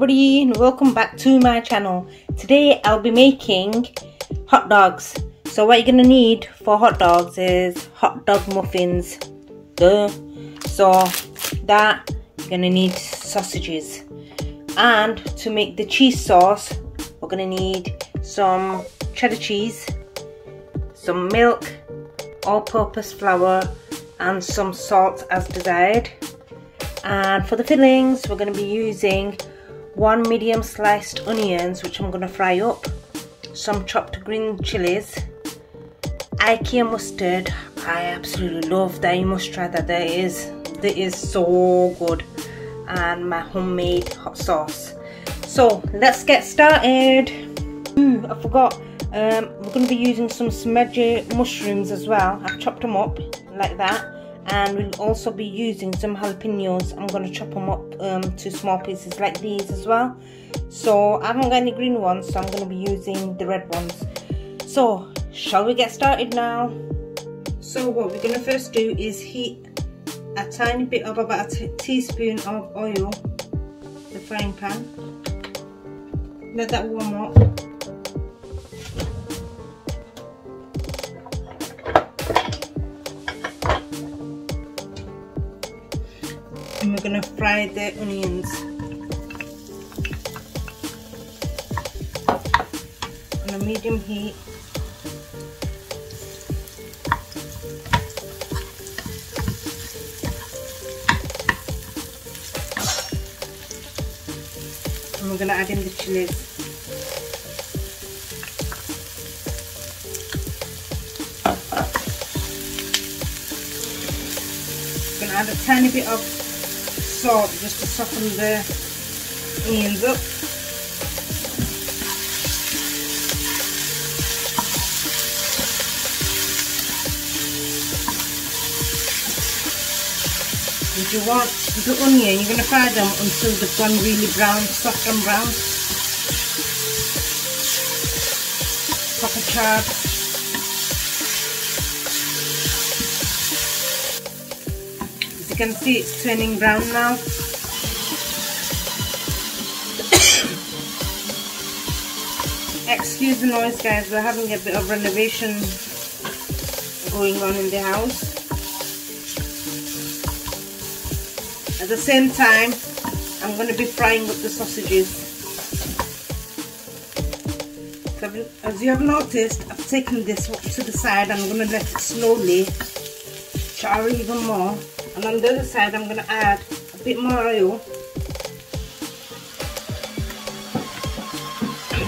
everybody and welcome back to my channel. Today I'll be making hot dogs. So what you're gonna need for hot dogs is hot dog muffins. Duh. So that you're gonna need sausages, and to make the cheese sauce we're gonna need some cheddar cheese, some milk, all-purpose flour and some salt as desired. And for the fillings we're going to be using 1 medium sliced onions, which I'm going to fry up, some chopped green chilies, IKEA mustard. I absolutely love that, you must try that, that is so good, and my homemade hot sauce. So let's get started. I forgot, we're going to be using some shimeji mushrooms as well. I've chopped them up like that, and we'll also be using some jalapeños. I'm going to chop them up to small pieces like these as well. So I haven't got any green ones, so I'm going to be using the red ones. So shall we get started now? So what we're going to first do is heat a tiny bit of about a teaspoon of oil, the frying pan. Let that warm up. And we're going to fry the onions on a medium heat. And we're going to add in the chilies. We're going to add a tiny bit of salt just to soften the onions up. If you want the onion, you're going to fry them until they've gone really brown, soft and brown. Proper charred. As you can see, it's turning brown now. Excuse the noise, guys, we're having a bit of renovation going on in the house. At the same time, I'm going to be frying up the sausages. So as you have noticed, I've taken this to the side and I'm going to let it slowly char even more. And on the other side, I'm going to add a bit more oil.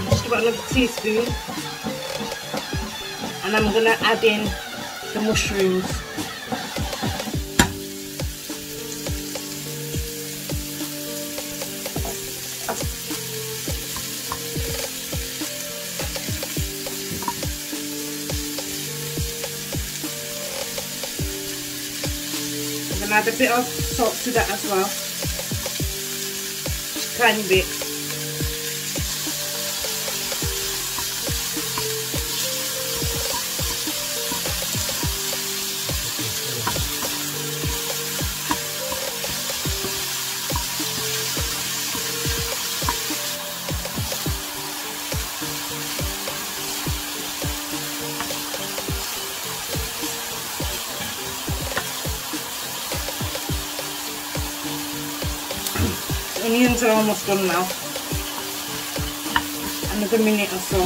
Just about another teaspoon. And I'm going to add in the mushrooms. I'm going to add a bit of salt to that as well, just a tiny bit. Onions are almost done now. Another minute or so.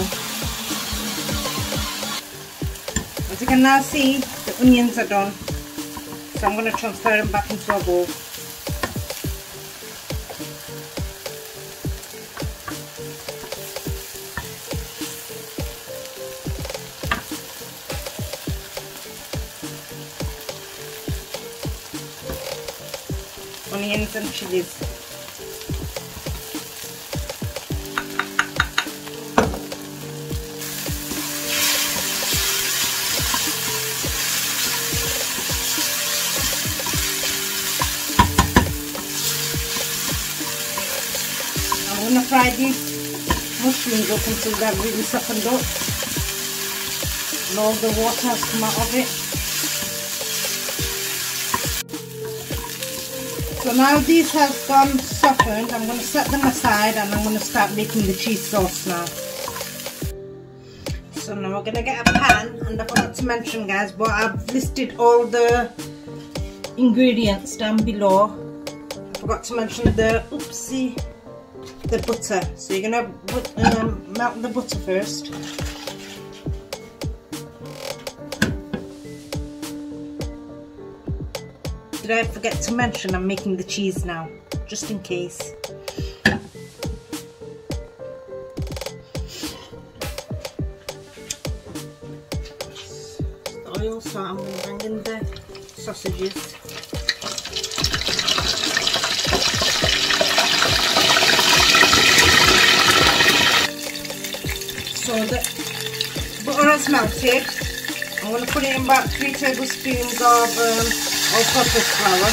As you can now see, the onions are done. So I'm going to transfer them back into a bowl. Onions and chilies. I'm going to fry these mushrooms up until they're really softened up and all the water has come out of it. So now these have gone softened, I'm going to set them aside and I'm going to start making the cheese sauce now. So now we're going to get a pan, and I forgot to mention guys, but I've listed all the ingredients down below. I forgot to mention the butter. So you're going to melt the butter first. Did I forget to mention I'm making the cheese now, just in case. Oil, so I'm going to bring in the sausages. So the butter has melted. I'm going to put in about 3 tablespoons of all-purpose flour.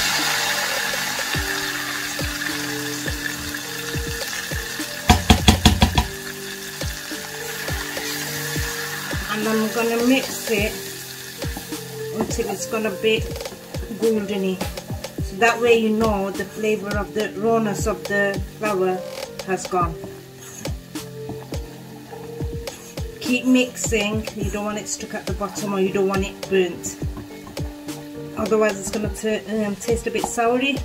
And I'm going to mix it until it's going to be goldeny. So that way you know the flavour of the rawness of the flour has gone. Keep mixing, you don't want it stuck at the bottom or you don't want it burnt. Otherwise it's going to taste a bit soury.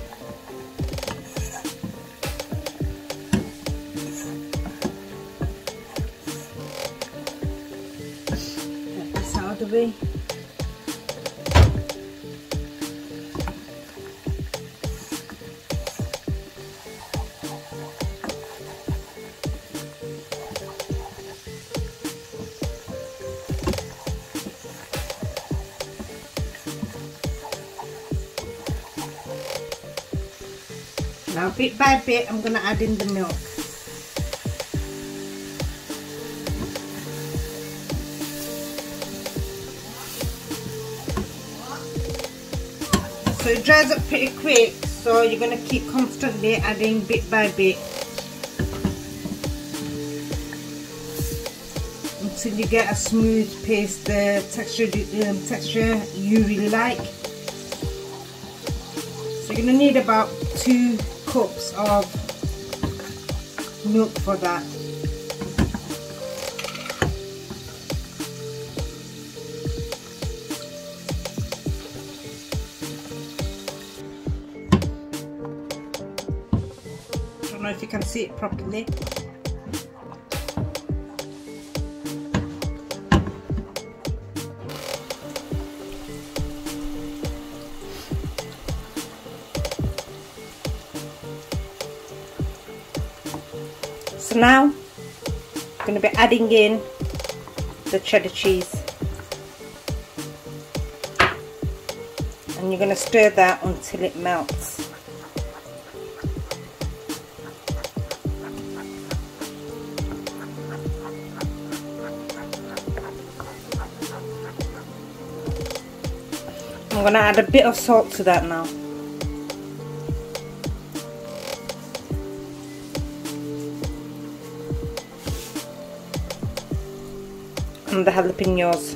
Get this out of the way. Now bit by bit I'm going to add in the milk. So it dries up pretty quick, so you're going to keep constantly adding bit by bit until you get a smooth paste, the texture you really like. So you're going to need about 2 cups of milk for that. I don't know if you can see it properly. So now I'm going to be adding in the cheddar cheese, and you're going to stir that until it melts. I'm going to add a bit of salt to that now. And the jalapeños.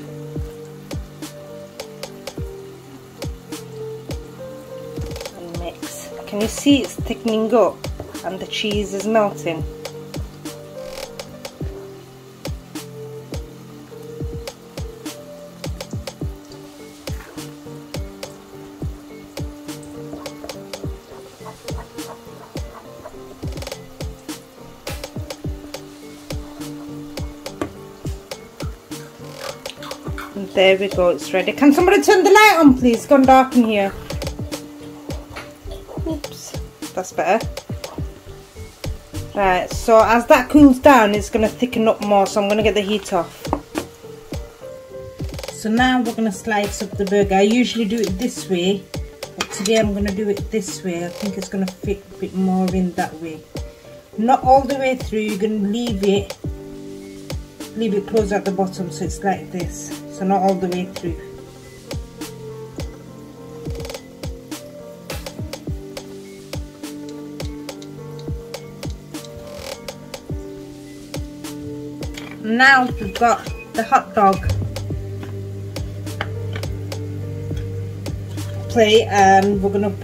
And mix. Can you see it's thickening up and the cheese is melting? And there we go, it's ready. Can somebody turn the light on please? It's gone dark in here. Oops, that's better. Right, so as that cools down it's going to thicken up more, so I'm going to get the heat off. So now we're going to slice up the burger. I usually do it this way, but today I'm going to do it this way. I think it's going to fit a bit more in that way. Not all the way through, you're going to leave it closed at the bottom, so it's like this. So not all the way through. Now we've got the hot dog plate, and we're going to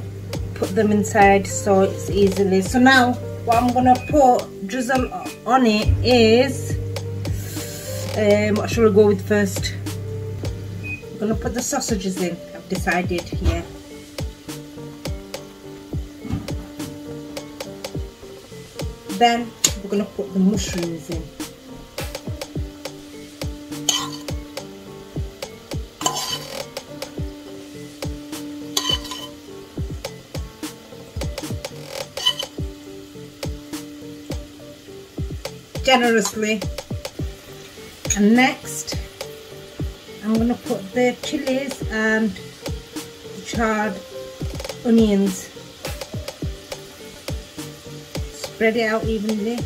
put them inside so it's easily. So now what I'm gonna put drizzle on it is what should we go with first? I'm gonna put the sausages in. I've decided here. Then we're gonna put the mushrooms in. Generously. And next I'm gonna put the chilies and the charred onions. Spread it out evenly.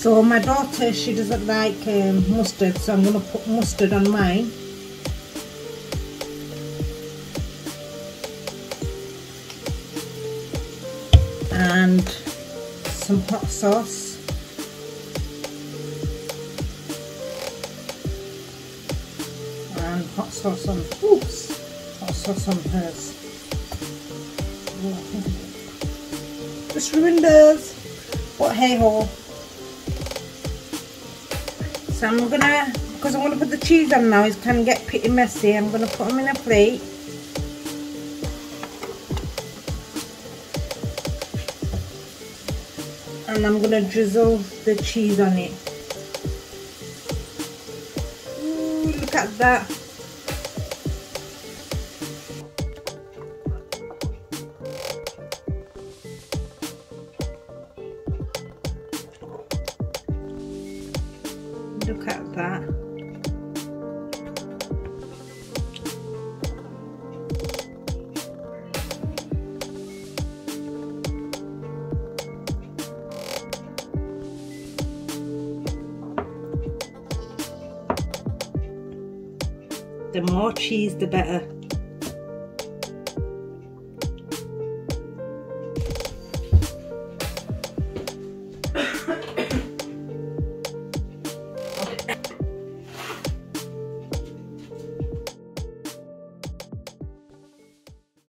So my daughter, she doesn't like mustard, so I'm going to put mustard on mine. And some hot sauce. And hot sauce on, hot sauce on hers. Just ruined hers, but hey ho. So I'm gonna, because I'm gonna put the cheese on now, it can get pretty messy. I'm gonna put them in a plate. And I'm gonna drizzle the cheese on it. Ooh, look at that. Look at that. The more cheese, the better.